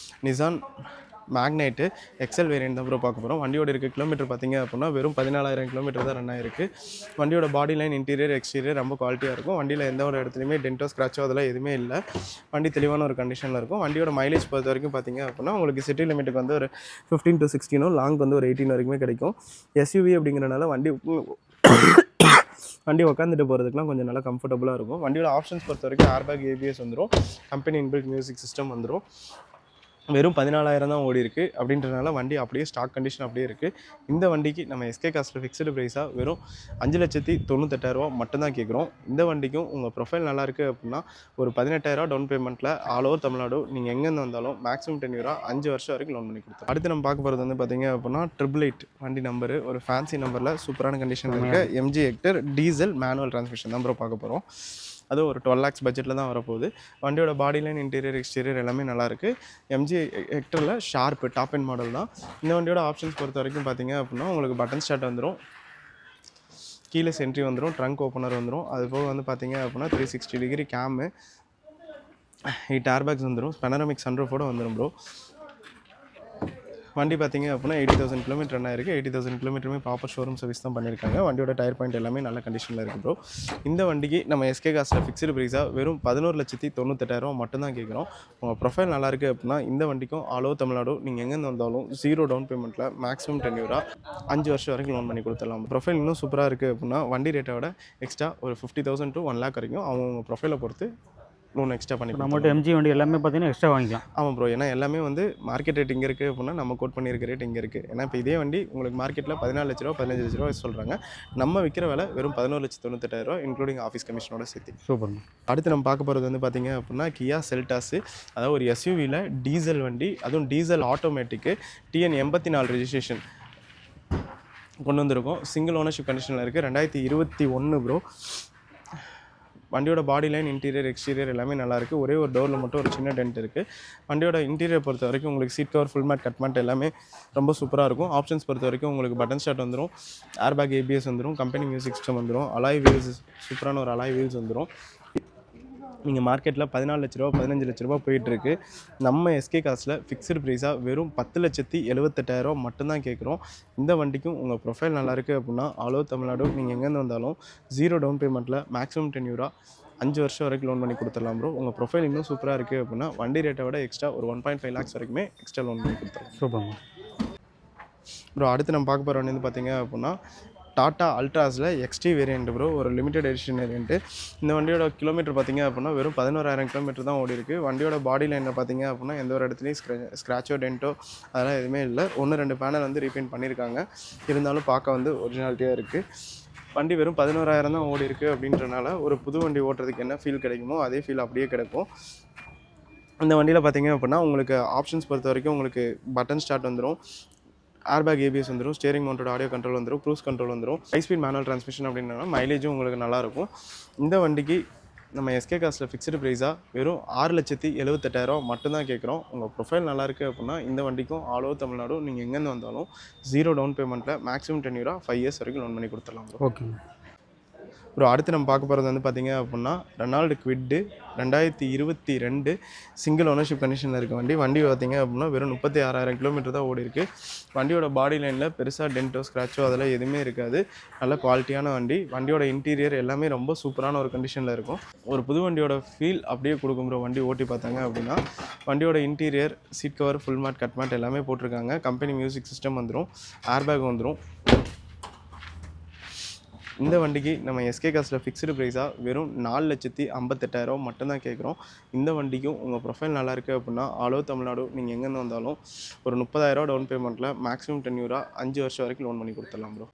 நிசான் மேக்னைட்டு எக்ஸல் வேரியன்ட் தான் ப்ரோ பார்க்க போகிறோம். வண்டியோட இருக்க கிலோமீட்டர் பார்த்தீங்க அப்படின்னா வெறும் 14,000 கிலோமீட்டர் தான் ரன் ஆயிருக்கு. வண்டியோட பாடி லைன், இன்டீரியர், எக்ஸ்டீரியர் ரொம்ப குவாலிட்டியாக இருக்கும். வண்டியில் எந்த ஒரு இடத்துலையுமே டென்ட்டோ ஸ்க்ராச்சோ அதெல்லாம் எதுவுமே இல்லை. வண்டி தெளிவான ஒரு கண்டிஷனில் இருக்கும். வண்டியோட மைலேஜ் பொறுத்த வரைக்கும் பார்த்தீங்க அப்படின்னா உங்களுக்கு சிட்டி லிமிட்டுக்கு வந்து ஒரு 15 to 16, லாங் வந்து ஒரு 18 வரைக்குமே கிடைக்கும். எஸ்யூவி அப்படிங்கிறனால வண்டி உட்காந்துட்டு போகிறதுக்குலாம் கொஞ்சம் நல்லா கம்ஃபர்டபுளாக இருக்கும். வண்டியோட ஆப்ஷன்ஸ் பொறுத்த வரைக்கும் ஏர்பேக், ஏபிஎஸ் வந்துடும். கம்பெனி இன்பில்ட் மியூசிக் சிஸ்டம் வந்துடும். வெறும் 14,000 தான் ஓடி இருக்குது. அப்படின்றனால வண்டி அப்படியே ஸ்டாக் கண்டிஷன் அப்படியே இருக்குது. இந்த வண்டிக்கு நம்ம எஸ்கே காஸ்ட்டில் ஃபிக்ஸ்டு ப்ரைஸாக வெறும் 5,98,000 மட்டும்தான் கேட்குறோம். இந்த வண்டிக்கும் உங்கள் ப்ரொஃபைல் நல்லாயிருக்கு அப்படின்னா ஒரு 18,000 டவுன் பேமெண்ட்டில் ஆல் ஓவர் தமிழ்நாடு நீங்கள் எங்கேருந்து வந்தாலும் மேக்ஸிமம் 10 யூரா 5 வருஷம் வரைக்கும் லோன் பண்ணி கொடுத்தோம். அடுத்து நம்ம பார்க்க போகிறது வந்து பார்த்தீங்க அப்படின்னா 888 வண்டி நம்பரு, ஒரு ஃபேன்சி நம்பரில் சூப்பரான கண்டிஷனில் இருக்க MG hectare diesel manual transmission தான் ப்ரோ பார்க்க போகிறோம். அதுவும் ஒரு 12 lakhs பட்ஜெட்டில் தான் வரப்போகுது. வண்டியோட பாடி லைன், இன்டீரியர், எக்ஸ்டீரியர் எல்லாமே நல்லாயிருக்கு. எம்ஜி ஹெக்டரில் ஷார்ப்பு டாப் எண்ட் மாடல் தான். இந்த வண்டியோட ஆப்ஷன்ஸ் பொறுத்த வரைக்கும் பார்த்தீங்க அப்படின்னா உங்களுக்கு பட்டன் ஸ்டார்ட் வந்துடும், கீழே சென்ட்ரி வந்துடும், ட்ரங்க் ஓப்பனர் வந்துடும். அது போக வந்து பார்த்தீங்க அப்படின்னா 360 டிகிரி கேமு, 8 ஏர் பேக்ஸ் வந்துடும், பனோரமிக் சன்ரூஃபோடு வந்துடும் ப்ரோ. வண்டி பார்த்தீங்க அப்படின்னா 80,000 கிலோமீட்டர் என்ன இருக்குது. 80,000 கிலோமீட்டருமே ப்ராப்பர் ஷோரூம் சர்வீஸ் தான் பண்ணியிருக்காங்க. வண்டியோட டயர் பாயிண்ட் எல்லாமே நல்ல கண்டிஷனில் இருக்குது ப்ரோ. இந்த வண்டிக்கு நம்ம எஸ்கே காஸ்ட்டில் ஃபிக்ஸ்டு ப்ரைஸாக வெறும் 11,98,000 மட்டும்தான் கேட்குறோம். உங்கள் ப்ரொஃபைல் நல்லாயிருக்கு அப்படின்னா இந்த வண்டிக்கும் ஆல் ஓவர் தமிழ்நாடு நீங்கள் எங்கேருந்து வந்தாலும் 0 டவுன் பேமெண்ட்டில் மேக்ஸிமம் 10 யூரா 5 வருஷம் வரைக்கும் லோன் பண்ணி கொடுத்துடலாம். ப்ரொஃபைல் இன்னும் சூப்பராக இருக்குது அப்படின்னா வண்டி ரேட்டை விட எக்ஸ்ட்ரா ஒரு 50,000 to 1 lakh வரைக்கும் அவங்க ப்ரொஃபைலை பொறுத்து லோன் எக்ஸ்ட்ரா பண்ணி நம்மகிட்ட எம்ஜி வண்டி எல்லாமே பார்த்தீங்கன்னா எக்ஸ்ட்ரா வாங்கிக்கலாம். ஆமாம் ப்ரோ, ஏன்னா எல்லாமே வந்து மார்க்கெட் ரேட் இங்கே இருக்குது அப்படின்னா நம்ம கோட் பண்ணியிருக்க ரேட் இங்கே இருக்குது. ஏன்னா இப்போ இதே வண்டி உங்களுக்கு மார்க்கெட்டில் 14 லட்ச ரூபா 15 லட்ச ரூபா சொல்கிறாங்க. நம்ம விற்கிற விலை வெறும் 11,98,000 இன்க்ளூடிங் ஆஃபீஸ் கமிஷனோட சேர்த்து. சூப்பர். அடுத்து நம்ம பார்க்க போகிறது வந்து பார்த்தீங்க அப்படின்னா கியா செல்டாஸு, அதாவது ஒரு எஸ்யூவியில் டீசல் வண்டி, அதுவும் டீசல் ஆட்டோமேட்டிக்கு, TN 84 ரெஜிஸ்ட்ரேஷன் கொண்டு வந்திருக்கோம். சிங்கிள் ஓனர்ஷிப் கண்டிஷனில் இருக்குது. 2021 ப்ரோ. வண்டியோட பாடி லைன், இன்டீரியர், எக்ஸ்டீரியர் எல்லாமே நல்லாயிருக்கு. ஒரே ஒரு டோரில் மட்டும் ஒரு சின்ன டென்ட் இருக்குது. வண்டியோட இன்டீரியர் பொறுத்த வரைக்கும் உங்களுக்கு seat cover, full mat, cut mat எல்லாமே ரொம்ப சூப்பராக இருக்கும். ஆப்ஷன்ஸ் பொறுத்த வரைக்கும் உங்களுக்கு பட்டன் ஸ்டார்ட் வந்துடும், ஏர்பேக், ஏபிஎஸ் வந்துடும், கம்பெனி மியூசிக் சிஸ்டம் வந்துடும், அலாய் வீல்ஸ், சூப்பரான ஒரு அலாய் வீல்ஸ் வந்துடும். நீங்கள் மார்க்கெட்டில் 14 லட்ச ரூபா 15 லட்ச ரூபா போயிட்டுருக்கு. நம்ம எஸ்கே காஸ்ட்டில் ஃபிக்ஸ்டு ப்ரைஸாக வெறும் 10,78,000 மட்டும்தான் கேட்குறோம். இந்த வண்டிக்கும் உங்கள் ப்ரொஃபைல் நல்லாயிருக்கு அப்படின்னா ஆல் ஓவர் தமிழ்நாடு நீங்கள் எங்கேருந்து வந்தாலும் 0 டவுன் பேமெண்ட்டில் மேக்ஸிமம் 10 யூரா 5 வருஷம் வரைக்கும் லோன் பண்ணி கொடுத்துடலாம் ப்ரோ. உங்கள் ப்ரொஃபைல் இன்னும் சூப்பராக இருக்குது அப்படின்னா வண்டி ரேட்டை விட எக்ஸ்ட்ரா ஒரு 1.5 lakhs வரைக்குமே எக்ஸ்ட்ரா லோன் பண்ணி கொடுத்துடலாம். Super bro. அடுத்து நம்ம பார்க்க போகிற வண்டி வந்து பார்த்தீங்க அப்படின்னா டாட்டா அல்ட்ராஸில் எக்ஸ்டி வேரியண்ட் ப்ரோ, ஒரு லிமிடெட் எடிஷன் வேரியண்ட்டு. இந்த வண்டியோட கிலோமீட்டர் பார்த்தீங்க அப்படின்னா வெறும் 11,000 கிலோமீட்டர் தான் ஓடி இருக்குது. வண்டியோட பாடி லைனில் பார்த்தீங்க அப்படின்னா எந்த ஒரு இடத்துலையும் ஸ்க்ராச்சோ டென்ட்டோ அதெல்லாம் எதுவுமே இல்லை. 1-2 பேனல் வந்து ரீபெயிண்ட் பண்ணியிருக்காங்க. இருந்தாலும் பார்க்க வந்து ஒரிஜினாலிட்டியாக இருக்குது. வண்டி வெறும் 11,000 தான் ஓடி இருக்குது. அப்படின்றனால ஒரு புது வண்டி ஓட்டுறதுக்கு என்ன ஃபீல் கிடைக்குமோ அதே ஃபீல் அப்படியே கிடைக்கும். இந்த வண்டியில் பார்த்தீங்க அப்படின்னா உங்களுக்கு ஆப்ஷன்ஸ் பொறுத்த வரைக்கும் உங்களுக்கு பட்டன் ஸ்டார்ட் வந்துடும், ஏர்பேக், ஏபிஎஸ் வந்துடும், ஸ்டேரிங் மவுண்டட் ஆடியோ கண்ட்ரோல் வந்துடும், க்ரூஸ் கண்ட்ரோல் வந்துடும், ஹை ஸ்பீட் மேனுவல் டிரான்ஸ்மிஷன் அப்படின்னா மைலேஜும் உங்களுக்கு நல்லாயிருக்கும். இந்த வண்டிக்கு நம்ம எஸ்கே காஸ்ட்டில் ஃபிக்ஸ்டு ப்ரைஸாக வெறும் 6,78,000 மட்டும்தான் கேட்குறோம். உங்கள் ப்ரொஃபைல் நல்லாயிருக்கு அப்படின்னா இந்த வண்டிக்கும் ஆல் ஓவர் தமிழ்நாடு நீங்கள் எங்கேருந்து வந்தாலும் 0 டவுன் பேமெண்ட்டில் மேக்ஸிமம் 10 யூரா 5 இயர்ஸ் வரைக்கும் லோன் பண்ணி கொடுத்துடலாம். ஓகே ப்ரோ அடுத்து நம்ம பார்க்க போகிறது வந்து பார்த்திங்க அப்படின்னா ரெனால்டு குவிட்டு 2022 சிங்கிள் ஓனர்ஷிப் கண்டிஷனில் இருக்க வண்டி பார்த்திங்க அப்படின்னா வெறும் 36,000 கிலோமீட்டர் தான் ஓடி இருக்குது. வண்டியோட பாடி லைனில் பெருசாக டென்ட்டோ ஸ்க்ராச்சோ அதெல்லாம் எதுவுமே இருக்காது. நல்ல குவாலிட்டியான வண்டியோட இன்டீரியர் எல்லாமே ரொம்ப சூப்பரான ஒரு கண்டிஷனில் இருக்கும். ஒரு புது வண்டியோட ஃபீல் அப்படியே கொடுக்கும் ப்ரோ. வண்டி ஓட்டி பார்த்தாங்க அப்படின்னா வண்டியோட interior seat cover full mat cut mat எல்லாமே போட்டிருக்காங்க. கம்பெனி மியூசிக் சிஸ்டம் வந்துடும், ஏர்பேக் வந்துடும். இந்த வண்டிக்கு நம்ம எஸ்கே கார்ஸில் ஃபிக்ஸ்டு ப்ரைஸாக வெறும் 4,58,000 மட்டும்தான் கேட்குறோம். இந்த வண்டிக்கும் உங்கள் ப்ரொஃபைல் நல்லா இருக்குது அப்படின்னா ஆல் ஓவர் தமிழ்நாடு நீங்கள் எங்கேருந்து வந்தாலும் ஒரு 30,000 டவுன் பேமெண்ட்டில் மேக்ஸிமம் 10 இயரா 5 வருஷம் வரைக்கும் லோன் பண்ணி கொடுத்துடலாம் ப்ரோ.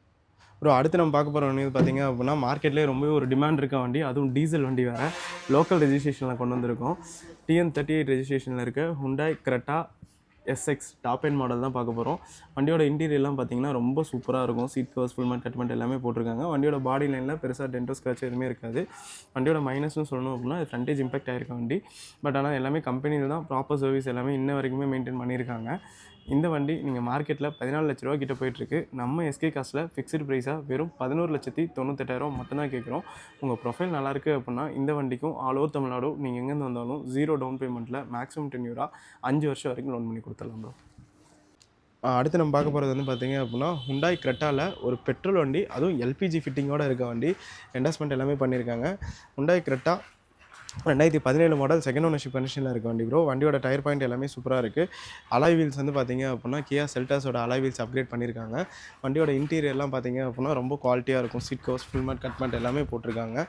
அடுத்து நம்ம பார்க்க போகிற வண்டி பார்த்திங்க அப்படின்னா மார்க்கெட்லேயே ரொம்பவே ஒரு டிமாண்ட் இருக்க வண்டி, அதுவும் டீசல் வண்டி வேறு. லோக்கல் ரெஜிஸ்ட்ரேஷனில் கொண்டு வந்திருக்கோம். TN38 ரெஜிஸ்ட்ரேஷனில் இருக்க Hyundai Creta SX top end model தான் பார்க்க போகிறோம். வண்டியோட இன்டீரியர்லாம் பார்த்திங்கன்னா ரொம்ப சூப்பராக இருக்கும். சீட் கவர்ஸ் ஃபுல் மேட் கட்மெண்ட் எல்லாமே போட்டிருக்காங்க. வண்டியோட பாடி லைனில் பெருசாக டென்ட்டோ ஸ்க்ராட்ச் எதுவுமே இருக்காது. வண்டியோட மைனஸ்னு சொல்லணும் அப்படின்னா ஃப்ரண்டேஜ் இம்பாக்ட் ஆகிருக்க வண்டி. பட் ஆனால் எல்லாமே கம்பெனியில் தான் ப்ராப்பர் சர்வீஸ் எல்லாமே இன்ன வரைக்குமே மெயின்டைன் பண்ணியிருக்காங்க. இந்த வண்டி நீங்கள் மார்க்கெட்டில் 14 லட்ச ரூபா கிட்ட போயிட்டுருக்கு. நம்ம எஸ்கே கார்ஸில் ஃபிக்ஸ்டு ப்ரைஸாக வெறும் 11,98,000 மட்டும்தான் கேட்குறோம். உங்கள் ப்ரொஃபைல் நல்லாயிருக்கு அப்படின்னா இந்த வண்டிக்கும் ஆல் ஓவர் தமிழ்நாடு நீங்கள் எங்கேருந்து வந்தாலும் 0 டவுன் பேமெண்ட்டில் மேக்ஸிமம் 10 இயரா 5 வருஷம் வரைக்கும் லோன் பண்ணி கொடுத்துடலாம் ப்ரோ. அடுத்து நம்ம பார்க்க போகிறது வந்து பார்த்திங்க அப்படின்னா ஹுண்டாய் கிரெட்டாவில் ஒரு பெட்ரோல் வண்டி, அதுவும் LPG ஃபிட்டிங்கோடு இருக்க வண்டி. என்டாஸ்மெண்ட் எல்லாமே பண்ணியிருக்காங்க. Hyundai Creta 2017 model second ownership கண்டிஷனில் இருக்க வண்டி ப்ரோ. வண்டியோட டயர் பாயிண்ட் எல்லாமே சூப்பராக இருக்குது. அலாய் வீல்ஸ் வந்து பார்த்திங்க அப்படின்னா கியா செல்டாஸோட அலாய் வீல்ஸ் அப்கிரேட் பண்ணியிருக்காங்க. வண்டியோட இன்டீரியர்லாம் பார்த்திங்க அப்படின்னா ரொம்ப குவாலிட்டியாக இருக்கும். Seat covers full mat cut mat எல்லாமே போட்டிருக்காங்க.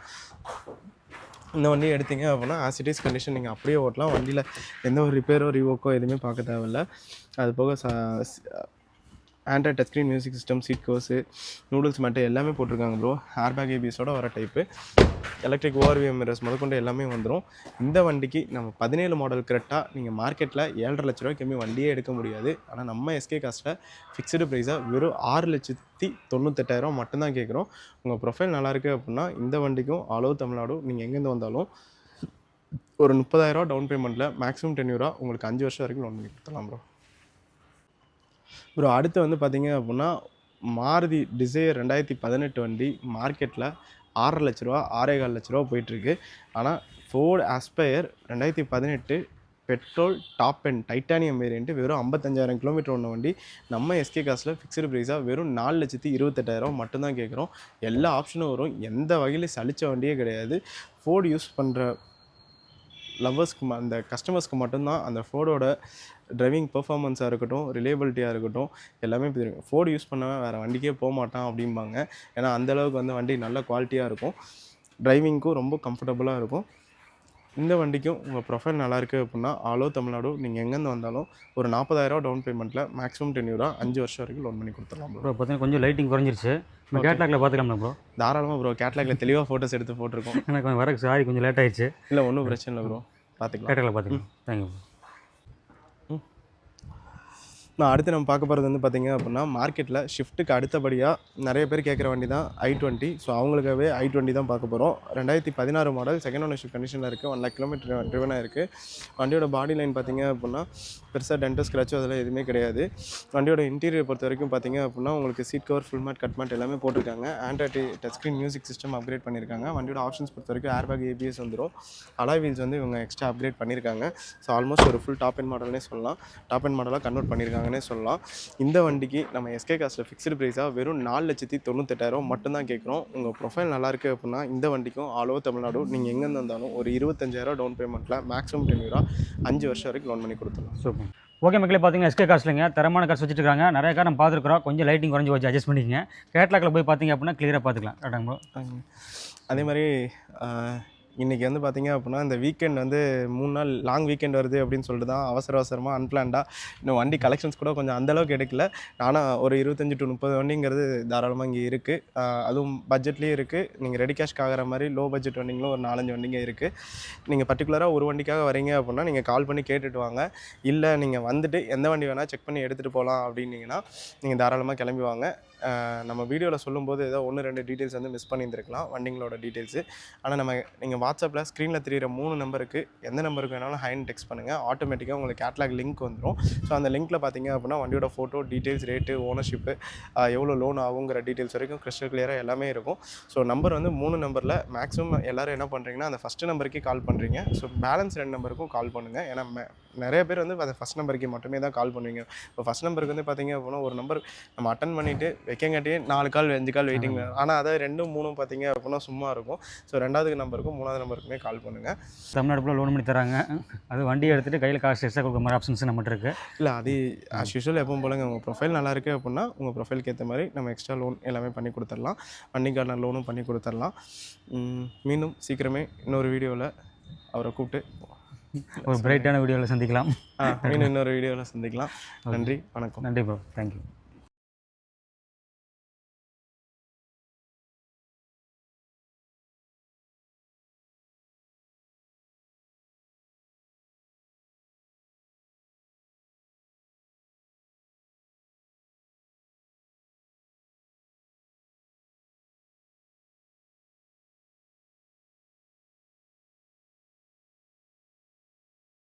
இந்த வண்டி எடுத்திங்க அப்படின்னா ஆசிட்டிஸ் கண்டிஷன் நீங்கள் அப்படியே ஓட்டலாம். வண்டியில் எந்த ஒரு ரிப்பேரோ ரிவோக்கோ எதுவுமே பார்க்க தேவையில்லை. அது போக Android touch screen music system, seat covers, noodles mat எல்லாமே போட்டிருக்காங்க ப்ரோ. ஏர்பேக் ABSோட வர டைப்பு, எலக்ட்ரிக் ORVM மிரர்ஸ் முதற்கொண்டு எல்லாமே வந்துடும். இந்த வண்டிக்கு நம்ம 17 மாடல் கிரெட்டா நீங்கள் மார்க்கெட்டில் 7.5 லட்ச ரூபாய்க்கு கம்மி வண்டியே எடுக்க முடியாது. ஆனால் நம்ம எஸ்கே காஸ்ட்டில் ஃபிக்ஸ்டு ப்ரைஸாக வெறும் 6,98,000 மட்டும்தான் கேட்குறோம். உங்கள் ப்ரொஃபைல் நல்லாயிருக்கு அப்படின்னா இந்த வண்டிக்கும் ஆல் ஓவர் தமிழ்நாடு நீங்கள் எங்கேருந்து வந்தாலும் ஒரு 30,000 டவுன் பேமெண்ட்டில் மேக்ஸிமம் 10 இயரா உங்களுக்கு 5 வருஷம் வரைக்கும் லோன் பண்ணி கொடுத்துடலாம் ப்ரோ. அடுத்து வந்து பார்த்திங்க அப்படின்னா மாருதி டிசையர் 2018 வண்டி மார்க்கெட்டில் 6.5 லட்ச ரூபா 6.25 லட்ச ரூபா போயிட்டுருக்கு. ஆனால் Ford Aspire 2018 petrol top end titanium variant வெறும் 55,000 கிலோமீட்டர் ஒன்று வண்டி நம்ம எஸ்கே காஸ்ட்டில் ஃபிக்ஸ்டு ப்ரைஸாக வெறும் 4,28,000 மட்டும்தான் கேட்குறோம். எல்லா ஆப்ஷனும் வரும். எந்த வகையில் சலித்த வண்டியே கிடையாது. ஃபோர்டு யூஸ் பண்ணுற லவ்வர்ஸ்க்கு அந்த கஸ்டமர்ஸ்க்கு மட்டும்தான் அந்த ஃபோர்டோட டிரைவிங் பெர்ஃபார்மன்ஸாக இருக்கட்டும், ரிலேபிலிட்டியாக இருக்கட்டும் எல்லாமே தெரியும். ஃபோர்டு யூஸ் பண்ணவன் வேறு வண்டிக்கே போக மாட்டான் அப்படிம்பாங்க. ஏன்னா அந்தளவுக்கு வந்து வண்டி நல்ல குவாலிட்டியாக இருக்கும். டிரைவிங்க்கும் ரொம்ப கம்ஃபர்டபுளாக இருக்கும். இந்த வண்டிக்கும் உங்கள் ப்ரொஃபைல் நல்லாயிருக்கு அப்படின்னா ஆல் ஓவர் தமிழ்நாடு நீங்கள் எங்கேருந்து வந்தாலும் ஒரு 40,000 டவுன் பேமெண்ட்டில் மேக்ஸிமம் 10 இயரா 5 வருஷம் வரைக்கும் லோன் பண்ணி கொடுத்துடலாம் ப்ரோ. பார்த்தீங்கன்னா கொஞ்சம் லைட்டிங் குறைஞ்சிருச்சு. நம்ம கேட்லாக்ல பார்த்துக்கலாம் ப்ரோ. தாராளமாக ப்ரோ. கேட்லாக்ல தெளிவாக ஃபோட்டோஸ் எடுத்து போட்டிருக்கோம். எனக்கு வர சாரி கொஞ்சம் லேட் ஆயிடுச்சு. இல்லை ஒன்றும் பிரச்சனை இல்லை ப்ரோ, பார்த்துக்கலாம். கேட்லாக்ல பார்த்துக்கலாம். தேங்க்யூ. அடுத்து நம்ம பார்க்க போகிறது வந்து பார்த்திங்க அப்படின்னா மார்க்கெட்டில் ஷிஃப்ட்டுக்கு அடுத்தபடியாக நிறைய பேர் கேட்குற வண்டி தான் i20. ஸோ அவங்களுக்காகவே i20 தான் பார்க்க போகிறோம். 2016 மாடல் செகண்ட் ஓனர்ஷிப் கண்டிஷனில் இருக்குது. 1 lakh கிலோமீட்டர் ட்ரிவனாக இருக்குது. வண்டியோட பாடி லைன் பார்த்திங்க அப்படின்னா பெருசாக டென்ட்டோ ஸ்க்ராச்சோ அதெல்லாம் எதுவுமே கிடையாது. வண்டியோட இன்டீரியர் பொறுத்த வரைக்கும் பார்த்திங்க அப்படின்னா உங்களுக்கு seat cover full mat cut mat எல்லாமே போட்டிருக்காங்க. Android touch screen music system upgrade பண்ணியிருக்காங்க. வண்டியோட ஆப்ஷன்ஸ் பொறுத்த வரைக்கும் ஏர்பேக் ABS வந்துடும். அலாய் வீல்ஸ் வந்து இவங்க எக்ஸ்ட்ரா அப்கிரேட் பண்ணியிருக்காங்க. ஸோ ஆல்மோஸ்ட் ஒரு ஃபுல் டாப் எண்ட் மாடல்னே சொல்லலாம். டாப் எண்ட் மாடலாக கன்வெர்ட் பண்ணியிருக்காங்கன்னே சொல்லலாம். இந்த வண்டிக்கு நம்ம எஸ்கே காஸ்ட்டில் ஃபிக்ஸ்டு ப்ரைஸாக வெறும் 4,98,000 மட்டும்தான் கேட்குறோம். உங்கள் ப்ரொஃபைல் நல்லாயிருக்கு அப்படின்னா இந்த வண்டிக்கும் ஆல் ஓவர் தமிழ்நாடு நீங்கள் எங்கேருந்து வந்தாலும் ஒரு 25,000 டவுன் பேமெண்ட்டில் மேக்ஸிமம் 10 இயரா 5 வருஷம் வரைக்கும் லோன் பண்ணி கொடுத்துடலாம். சூப்பர். ஓகே மக்களே, பார்த்தீங்கன்னா எஸ்கே கார்ஸ்லைங்க தரமான கார்ஸ் வச்சுருக்காங்க. நிறைய கார் நம்ம பார்த்துருக்குறோம். கொஞ்சம் லைட்டிங் குறைஞ்சி வச்சு அட்ஜஸ்ட் பண்ணிக்கங்க. கேட்லாக்ல போய் பார்த்தீங்க அப்படின்னா கிளியராக பார்த்துக்கலாம். கரெக்டாங்க. அதே மாதிரி இன்றைக்கி வந்து பார்த்திங்க அப்படின்னா இந்த வீக்கெண்ட் வந்து 3 நாள் லாங் வீக்கெண்ட் வருது அப்படின்னு சொல்லிட்டு தான் அவசரமாக அன்பிளான்டாக இன்னும் வண்டி கலெக்ஷன்ஸ் கூட கொஞ்சம் அந்தளவுக்கு எடுக்கல. ஆனால் ஒரு 25 to 30 வண்டிங்கிறது தாராளமாக இங்கே இருக்குது. அதுவும் பட்ஜெட்லேயும் இருக்குது. நீங்கள் ரெடி கேஷ்க்கு ஆகிற மாதிரி லோ பட்ஜெட் வண்டிங்களும் ஒரு 4-5 வண்டிங்க இருக்குது. நீங்கள் பர்டிகுலராக ஒரு வண்டிக்காக வரீங்க அப்படின்னா நீங்கள் கால் பண்ணி கேட்டுட்டு வாங்க. இல்லை நீங்கள் வந்துட்டு எந்த வண்டி வேணால் செக் பண்ணி எடுத்துகிட்டு போகலாம் அப்படின்னீங்கன்னா நீங்கள் தாராளமாக கிளம்பி வாங்க. நம்ம வீடியோவில் சொல்லும்போது ஏதோ 1-2 டீட்டெயில்ஸ் வந்து மிஸ் பண்ணியிருந்துருக்கலாம் வண்டிங்களோட டீட்டெயில்ஸு. ஆனால் நீங்கள் வாட்ஸ்அப்பில் ஸ்க்ரீனில் தெரியிற 3 நம்பருக்கு எந்த நம்பருக்கு வேணாலும் ஹைன்னு டெக்ஸ்ட் பண்ணுங்கள். ஆட்டோமேட்டிக்காக உங்களுக்கு கேட்லாக் லிங்க் வந்துடும். ஸோ அந்த லிங்க்கில் பார்த்தீங்க அப்படின்னா வண்டியோட ஃபோட்டோ, டீட்டெயில்ஸ், ரேட்டு, ஓனர்ஷிப்பு, எவ்வளோ லோன் ஆகுங்கிற டீட்டெயில்ஸ் வரைக்கும் கிறிஸ்டல் கிளியராக எல்லாமே இருக்கும். ஸோ நம்பர் வந்து 3 நம்பரில் மேக்ஸிமம் எல்லோரும் என்ன பண்ணுறீங்கன்னா அந்த ஃபஸ்ட்டு நம்பருக்கே கால் பண்ணுறீங்க. ஸோ பேலன்ஸ் 2 நம்பருக்கும் கால் பண்ணுங்கள். ஏன்னா நிறைய பேர் வந்து அந்த ஃபஸ்ட் நம்பருக்கு மட்டுமே தான் கால் பண்ணுவீங்க. இப்போ ஃபஸ்ட் நம்பருக்கு வந்து பார்த்தீங்க அப்படின்னா ஒரு நம்பர் நம்ம அட்டன் பண்ணிவிட்டு வைக்கங்காட்டியே 4 கால் 5 கால் வெயிட்டிங். ஆனால் அதை 2 3 பார்த்தீங்க அப்படின்னா சும்மா இருக்கும். ஸோ 2வது நம்பருக்கும் 3வது நம்பருக்குமே கால் பண்ணுங்கள். தமிழ்நாடு லோன் பண்ணி தராங்க. அது வண்டி எடுத்துகிட்டு கையில் காசு எக்ஸ்ட்ரா கொடுக்குற மாதிரி ஆப்ஷன்ஸ் நம்மகிட்ட இருக்குது. இல்லை அது ஆஸ் யூஷுவல் எப்பவும் போலங்க. உங்கள் ப்ரொஃபைல் நல்லா இருக்குது அப்படின்னா உங்கள் ப்ரொஃபைலுக்கு ஏற்ற மாதிரி நம்ம எக்ஸ்ட்ரா லோன் எல்லாமே பண்ணி கொடுத்துடலாம். வண்டிக்கான லோனும் பண்ணி கொடுத்துடலாம். மீண்டும் சீக்கிரமே இன்னொரு வீடியோவில் அவரை கூப்பிட்டு ஒரு பிரைட்டான வீடியோவில் சந்திக்கலாம். இன்னொரு வீடியோவில் சந்திக்கலாம். நன்றி, வணக்கம். நன்றி ப்ரோ, தேங்க்யூ.